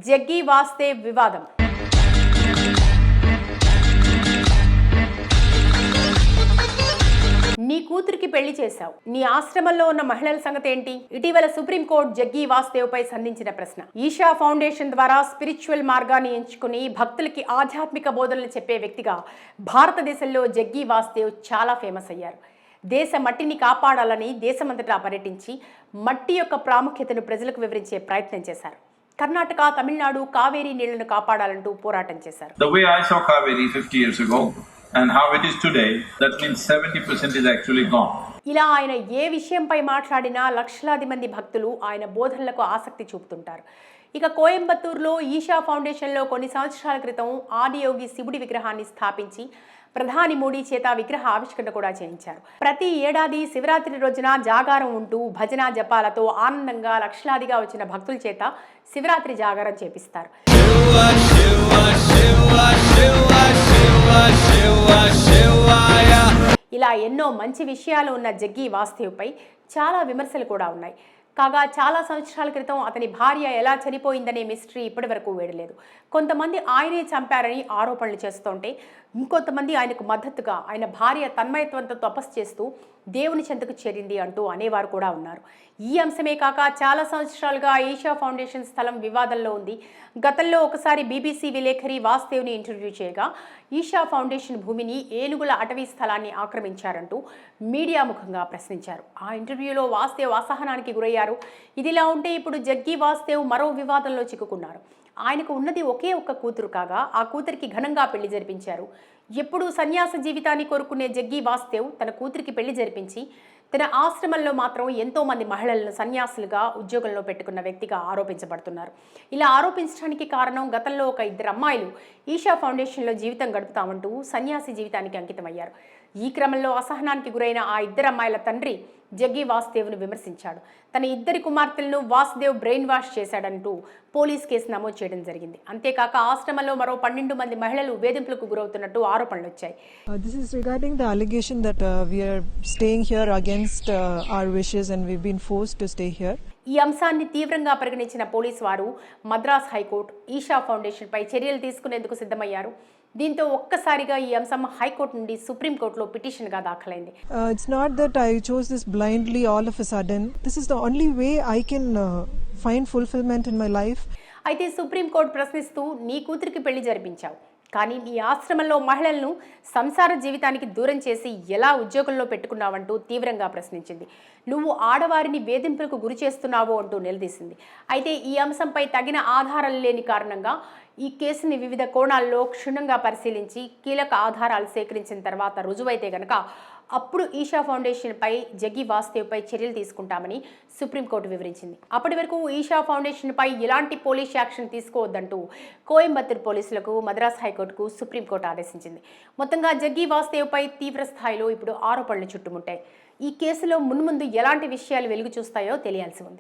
జగ్గీ వాసుదేవ్ వివాదం. నీ కూతురికి పెళ్లి చేశావు, నీ ఆశ్రమంలో ఉన్న మహిళల సంగతి ఏంటి? ఇటీవల సుప్రీంకోర్టు జగ్గీ వాసుదేవ్ పై సంధించిన ప్రశ్న. ఈషా ఫౌండేషన్ ద్వారా స్పిరిచువల్ మార్గాన్ని ఎంచుకుని భక్తులకి ఆధ్యాత్మిక బోధనలు చెప్పే వ్యక్తిగా భారతదేశంలో జగ్గీ వాసుదేవ్ చాలా ఫేమస్ అయ్యారు. దేశ మట్టిని కాపాడాలని దేశమంతటా పర్యటించి మట్టి యొక్క ప్రాముఖ్యతను ప్రజలకు వివరించే ప్రయత్నం చేశారు. కర్ణాటక, తమిళనాడు కావేరీ నీళ్లను కాపాడాలంటూ పోరాటం చేశారు. The way I saw Kaveri 50 years ago and how it is today, that means 70% is actually gone. ఇలా ఆయన ఏ విషయంపై మాట్లాడినా లక్షలాది మంది భక్తులు ఆయన బోధనలకు ఆసక్తి చూపుతుంటారు. ఇక కోయంబత్తూరులో ఈషా ఫౌండేషన్లో కొన్ని సంవత్సరాల క్రితం ఆదియోగి శివుడి విగ్రహాన్ని స్థాపించి ప్రధాని మోడీ చేత విగ్రహ ఆవిష్కరణ కూడా చేయించారు. ప్రతి ఏడాది శివరాత్రి రోజున జాగారం ఉంటూ భజన జపాలతో ఆనందంగా లక్షలాదిగా వచ్చిన భక్తుల చేత శివరాత్రి జాగారం చేపిస్తారు. ఇలా ఎన్నో మంచి విషయాలు ఉన్న జగ్గీ వాసుదేవ్పై చాలా విమర్శలు కూడా ఉన్నాయి. కాగా చాలా సంవత్సరాల క్రితం అతని భార్య ఎలా చనిపోయిందనే మిస్టరీ ఇప్పటి వరకు వేడలేదు. కొంతమంది ఆయనే చంపారని ఆరోపణలు చేస్తుంటే, ఇంకొంతమంది ఆయనకు మద్దతుగా ఆయన భార్య తన్మయత్వంతో తపస్సు చేస్తూ దేవుని చెంతకు చేరింది అంటూ అనేవారు కూడా ఉన్నారు. ఈ అంశమే కాక చాలా సంవత్సరాలుగా ఈషా ఫౌండేషన్ స్థలం వివాదంలో ఉంది. గతంలో ఒకసారి బీబీసీ విలేఖరి వాసుదేవ్ని ఇంటర్వ్యూ చేయగా ఈషా ఫౌండేషన్ భూమిని ఏనుగుల అటవీ స్థలాన్ని ఆక్రమించారంటూ మీడియా ముఖంగా ప్రశ్నించారు. ఆ ఇంటర్వ్యూలో వాసుదేవ్ అసహనానికి గురయ్యారు. ఇదిలా ఉంటే ఇప్పుడు జగ్గీ వాసుదేవ్ మరో వివాదంలో చిక్కుకున్నారు. ఆయనకు ఉన్నది ఒకే ఒక్క కూతురు కాగా ఆ కూతురికి ఘనంగా పెళ్లి జరిపించారు. ఎప్పుడూ సన్యాస జీవితాన్ని కోరుకునే జగ్గీ వాసుదేవ్ తన కూతురికి పెళ్లి జరిపించి తన ఆశ్రమంలో మాత్రం ఎంతో మంది మహిళలను సన్యాసులుగా ఉద్యోగంలో పెట్టుకున్న వ్యక్తిగా ఆరోపించబడుతున్నారు. ఇలా ఆరోపించడానికి కారణం గతంలో ఒక 2 అమ్మాయిలు ఈషా ఫౌండేషన్లో జీవితం గడుపుతామంటూ సన్యాసి జీవితానికి అంకితమయ్యారు. ఈ క్రమంలో అసహనానికి గురైన ఆ 2 అమ్మాయిల తండ్రి జగ్గీ వాసుదేవ్ను విమర్శించాడు. తన 2 కుమార్తెలను వాసుదేవ్ బ్రెయిన్ వాష్ చేశాడంటూ పోలీస్ కేసు నమోదు చేయడం జరిగింది. అంతేకాక ఆశ్రమంలో మరో 12 మంది మహిళలు వేధింపులకు గురవుతున్నట్టు ఆరోపణలు వచ్చాయి. This is regarding the allegation that we are staying here against our wishes and we've been forced to stay here. ఈ అంశాన్ని తీవ్రంగా పరిగణించిన పోలీసు వారు మద్రాస్ హైకోర్టు ఈషా ఫౌండేషన్ పై చర్యలు తీసుకునేందుకు సిద్ధమయ్యారు. దీంతో ఒక్కసారిగా ఈ అంశం హైకోర్టు నుండి సుప్రీంకోర్టులో పిటిషన్గా దాఖలైంది. It's not that I chose this blindly all of a sudden. This is the only way I can find fulfillment in my life. అయితే సుప్రీంకోర్టు ప్రశ్నిస్తూ నీ కూతురికి పెళ్లి జరిపించావు, కానీ నీ ఆశ్రమంలో మహిళలను సంసార జీవితానికి దూరం చేసి ఎలా ఉద్యోగంలో పెట్టుకున్నావంటూ తీవ్రంగా ప్రశ్నించింది. నువ్వు ఆడవారిని వేధింపులకు గురి చేస్తున్నావు అంటూ నిలదీసింది. అయితే ఈ అంశంపై తగిన ఆధారాలు లేని కారణంగా ఈ కేసుని వివిధ కోణాల్లో క్షుణ్ణంగా పరిశీలించి కీలక ఆధారాలు సేకరించిన తర్వాత రుజువైతే గనక అప్పుడు ఈషా ఫౌండేషన్పై జగ్గీ వాసుదేవ్పై చర్యలు తీసుకుంటామని సుప్రీంకోర్టు వివరించింది. అప్పటి వరకు ఈషా ఫౌండేషన్పై ఎలాంటి పోలీస్ యాక్షన్ తీసుకోవద్దంటూ కోయంబత్తూరు పోలీసులకు మద్రాస్ హైకోర్టుకు సుప్రీంకోర్టు ఆదేశించింది. మొత్తంగా జగ్గీ వాసుదేవ్పై తీవ్ర స్థాయిలో ఇప్పుడు ఆరోపణలు చుట్టుముట్టాయి. ఈ కేసులో మున్ముందు ఎలాంటి విషయాలు వెలుగు చూస్తాయో తెలియాల్సి ఉంది.